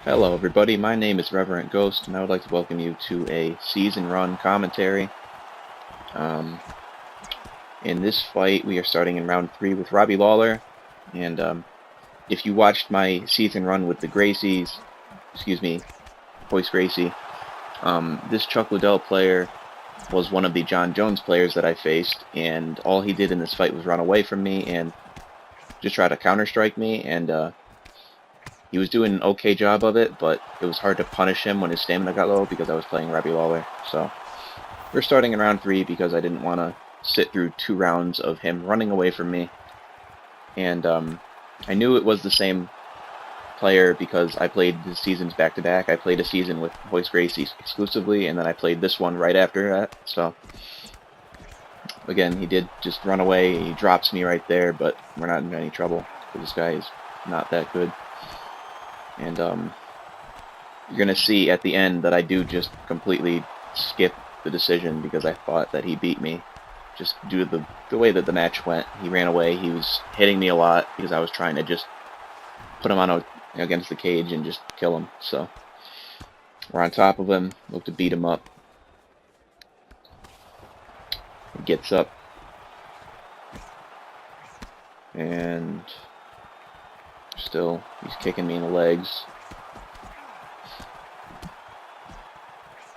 Hello everybody, my name is Reverend Ghost and I would like to welcome you to a season run commentary. In this fight we are starting in round 3 with Robbie Lawler, and if you watched my season run with the Gracies, Hoist Gracie, this Chuck Liddell player was one of the John Jones players that I faced, and all he did in this fight was run away from me and just try to counter-strike me, and he was doing an okay job of it, but it was hard to punish him when his stamina got low because I was playing Robbie Lawler. So we're starting in round 3 because I didn't want to sit through 2 rounds of him running away from me. And I knew it was the same player because I played the seasons back-to-back. I played a season with Hoist Gracie exclusively, and then I played this one right after that. So again, he did just run away. He drops me right there, but we're not in any trouble because this guy is not that good. And you're going to see at the end that I do just completely skip the decision because I thought that he beat me. Just due to the way that the match went. He ran away. He was hitting me a lot because I was trying to just put him on against the cage and just kill him. So we're on top of him. Look to beat him up. He gets up. And still, he's kicking me in the legs.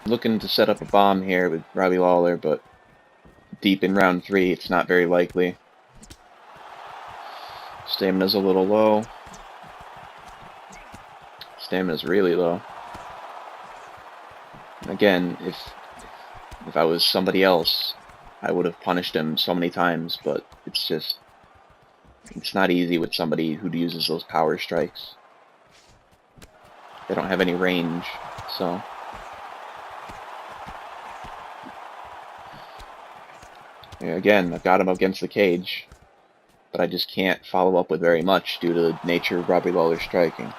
Looking to set up a bomb here with Robbie Lawler, but deep in round 3, it's not very likely. Stamina's a little low. Stamina's really low. Again, if I was somebody else, I would have punished him so many times, but it's not easy with somebody who uses those power strikes. They don't have any range, so. Yeah, again, I've got him against the cage, but I just can't follow up with very much due to the nature of Robbie Lawler's striking.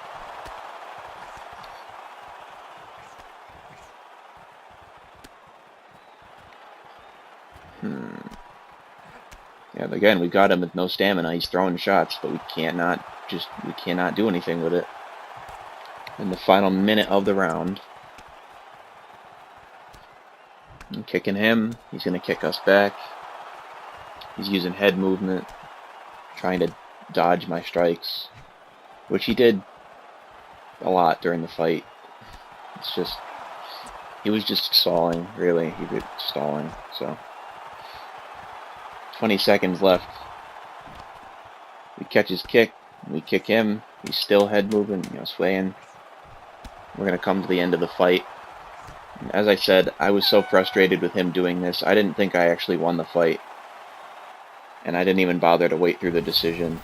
Yeah, again, we've got him with no stamina. He's throwing shots, but we cannot do anything with it. In the final minute of the round, I'm kicking him. He's going to kick us back. He's using head movement, trying to dodge my strikes, which he did a lot during the fight. It's just, he was just stalling, really. He was stalling, so. 20 seconds left. We catch his kick, we kick him. He's still head moving, swaying. We're going to come to the end of the fight. And as I said, I was so frustrated with him doing this, I didn't think I actually won the fight. And I didn't even bother to wait through the decision.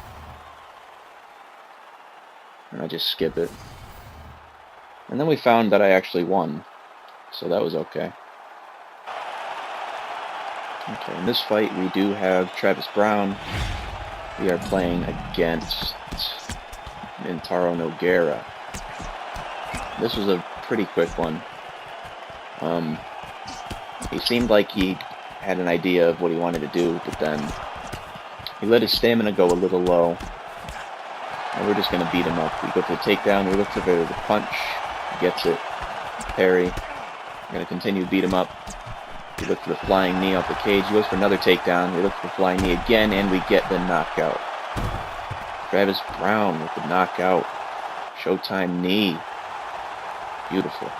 And I just skip it. And then we found that I actually won. So that was okay. Okay, in this fight we do have Travis Brown. We are playing against Mintaro Nogueira. This was a pretty quick one. He seemed like he had an idea of what he wanted to do, but then he let his stamina go a little low. And we're just going to beat him up. We go for the takedown, we look for the punch. He gets it. Parry. We're going to continue to beat him up. We look for the flying knee off the cage. He goes for another takedown. We look for the flying knee again, and we get the knockout. Travis Brown with the knockout. Showtime knee. Beautiful.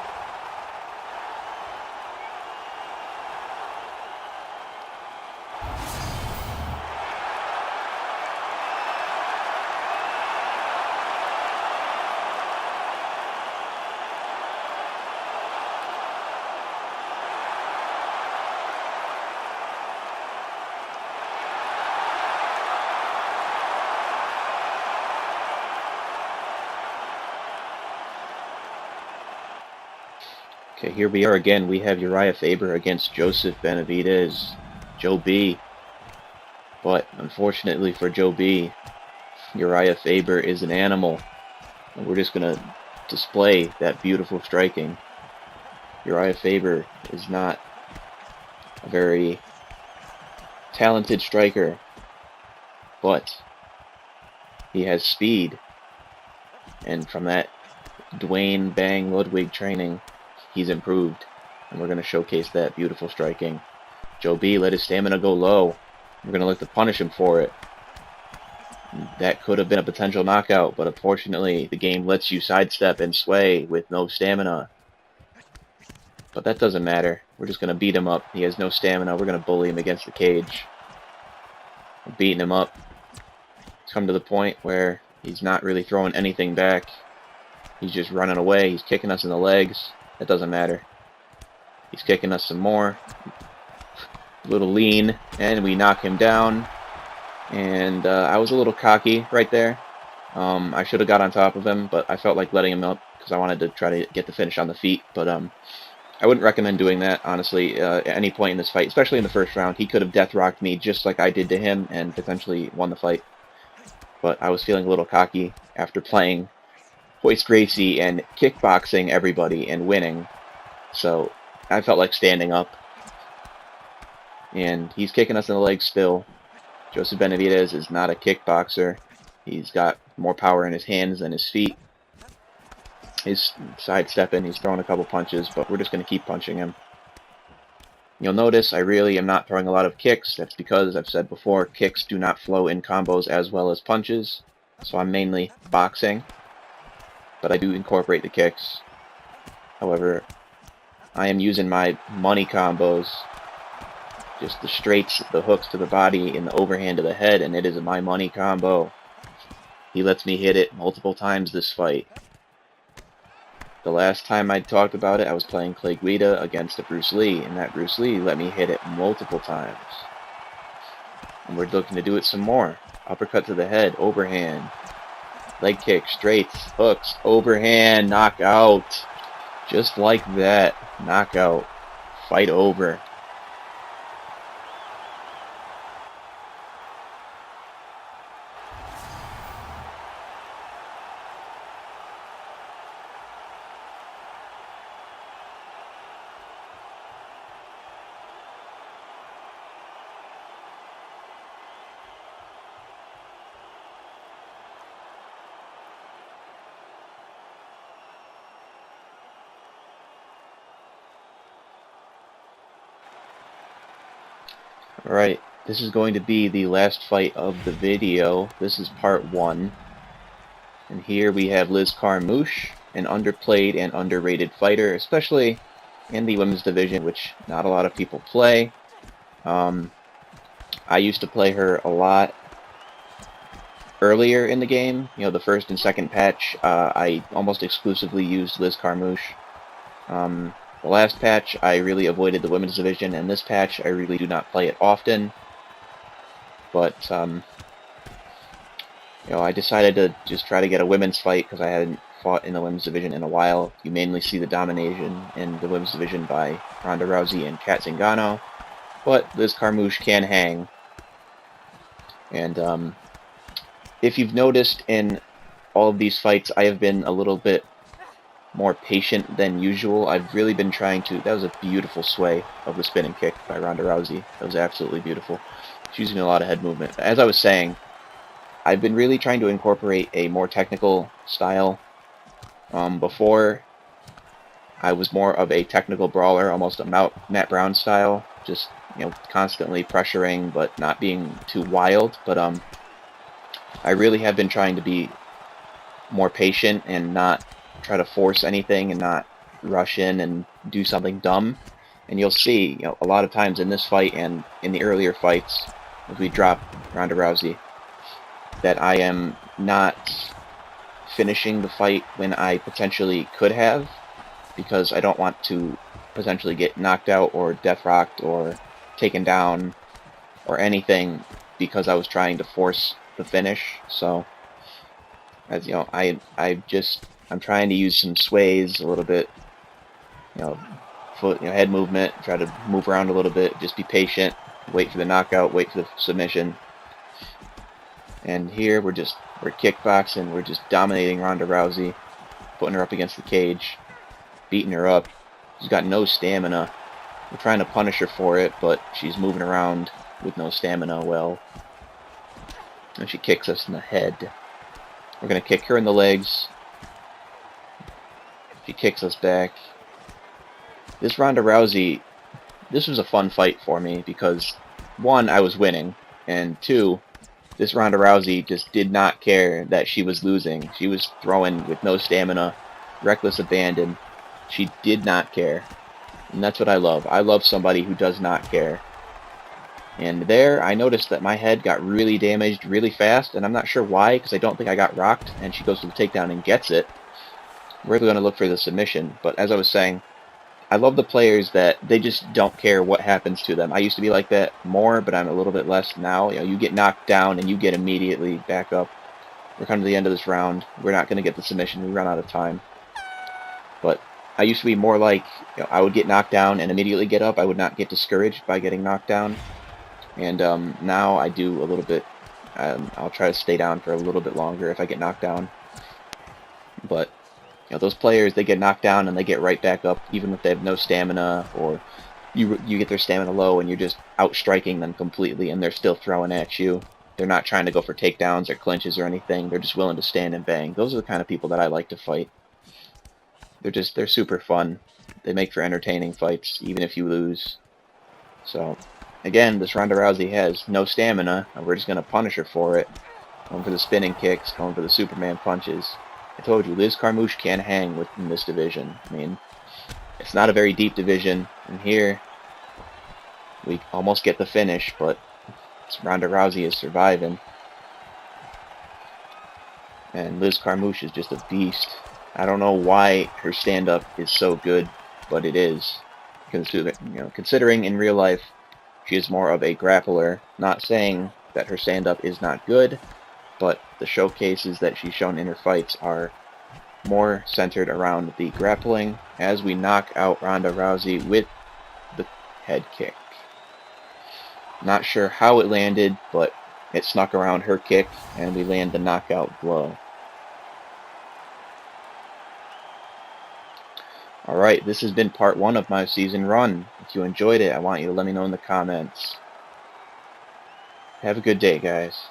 Okay, here we are again. We have Urijah Faber against Joseph Benavidez, Joe B. But unfortunately for Joe B, Urijah Faber is an animal. And we're just going to display that beautiful striking. Urijah Faber is not a very talented striker, but he has speed. And from that, Dwayne Bang Ludwig training, he's improved. And we're going to showcase that beautiful striking. Joe B let his stamina go low. We're going to look to punish him for it. That could have been a potential knockout, but unfortunately the game lets you sidestep and sway with no stamina. But that doesn't matter. We're just going to beat him up. He has no stamina. We're going to bully him against the cage. We're beating him up. It's come to the point where he's not really throwing anything back. He's just running away. He's kicking us in the legs. That doesn't matter. He's kicking us some more. A little lean, and we knock him down. And I was a little cocky right there. I should have got on top of him, but I felt like letting him up because I wanted to try to get the finish on the feet. But I wouldn't recommend doing that, honestly, at any point in this fight, especially in the first round. He could have death rocked me just like I did to him and potentially won the fight. But I was feeling a little cocky after playing Royce Gracie and kickboxing everybody and winning. So I felt like standing up. And he's kicking us in the legs still. Joseph Benavidez is not a kickboxer. He's got more power in his hands than his feet. He's sidestepping, he's throwing a couple punches, but we're just going to keep punching him. You'll notice I really am not throwing a lot of kicks. That's because, I've said before, kicks do not flow in combos as well as punches. So I'm mainly boxing, but I do incorporate the kicks. However, I am using my money combos. Just the straights, the hooks to the body, and the overhand to the head, and it is my money combo. He lets me hit it multiple times this fight. The last time I talked about it, I was playing Clay Guida against a Bruce Lee, and that Bruce Lee let me hit it multiple times. And we're looking to do it some more. Uppercut to the head, overhand, leg kick, straights, hooks, overhand, knockout. Just like that, knockout. Fight over. Alright, this is going to be the last fight of the video. This is part 1. And here we have Liz Carmouche, an underplayed and underrated fighter, especially in the women's division, which not a lot of people play. I used to play her a lot earlier in the game. You know, the first and second patch, I almost exclusively used Liz Carmouche. The last patch, I really avoided the women's division, and this patch, I really do not play it often. But, you know, I decided to just try to get a women's fight because I hadn't fought in the women's division in a while. You mainly see the domination in the women's division by Ronda Rousey and Kat Zingano, but Liz Carmouche can hang. And if you've noticed in all of these fights, I have been a little bit more patient than usual. I've really been trying to... That was a beautiful sway of the spinning kick by Ronda Rousey. That was absolutely beautiful. She's using a lot of head movement. As I was saying, I've been really trying to incorporate a more technical style. Before, I was more of a technical brawler, almost a Matt Brown style. Just, you know, constantly pressuring, but not being too wild. But I really have been trying to be more patient and not try to force anything and not rush in and do something dumb. And you'll see, you know, a lot of times in this fight and in the earlier fights, as we drop Ronda Rousey, that I am not finishing the fight when I potentially could have, because I don't want to potentially get knocked out or death rocked or taken down or anything because I was trying to force the finish. So, as you know, I'm trying to use some sways a little bit, you know, foot, you know, head movement, try to move around a little bit, just be patient, wait for the knockout, wait for the submission. And here we're kickboxing, we're just dominating Ronda Rousey, putting her up against the cage, beating her up. She's got no stamina. We're trying to punish her for it, but she's moving around with no stamina well. And she kicks us in the head. We're going to kick her in the legs. She kicks us back. This Ronda Rousey, this was a fun fight for me because, one, I was winning, and two, this Ronda Rousey just did not care that she was losing. She was throwing with no stamina, reckless abandon. She did not care. And that's what I love. I love somebody who does not care. And there, I noticed that my head got really damaged really fast, and I'm not sure why, because I don't think I got rocked, and she goes to the takedown and gets it. We're going to look for the submission, but as I was saying, I love the players that they just don't care what happens to them. I used to be like that more, but I'm a little bit less now. You know, you get knocked down and you get immediately back up. We're coming to the end of this round. We're not going to get the submission. We run out of time. But I used to be more like, you know, I would get knocked down and immediately get up. I would not get discouraged by getting knocked down. And now I do a little bit. I'll try to stay down for a little bit longer if I get knocked down. But you know, those players, they get knocked down and they get right back up, even if they have no stamina, or you get their stamina low and you're just outstriking them completely and they're still throwing at you. They're not trying to go for takedowns or clinches or anything. They're just willing to stand and bang. Those are the kind of people that I like to fight. They're super fun. They make for entertaining fights, even if you lose. So, again, this Ronda Rousey has no stamina, and we're just going to punish her for it. Going for the spinning kicks, going for the Superman punches. I told you, Liz Carmouche can't hang in this division. I mean, it's not a very deep division, and here we almost get the finish, but Ronda Rousey is surviving. And Liz Carmouche is just a beast. I don't know why her stand-up is so good, but it is. Considering in real life she is more of a grappler, not saying that her stand-up is not good, but the showcases that she's shown in her fights are more centered around the grappling as we knock out Ronda Rousey with the head kick. Not sure how it landed, but it snuck around her kick and we land the knockout blow. Alright, this has been part 1 of my season run. If you enjoyed it, I want you to let me know in the comments. Have a good day, guys.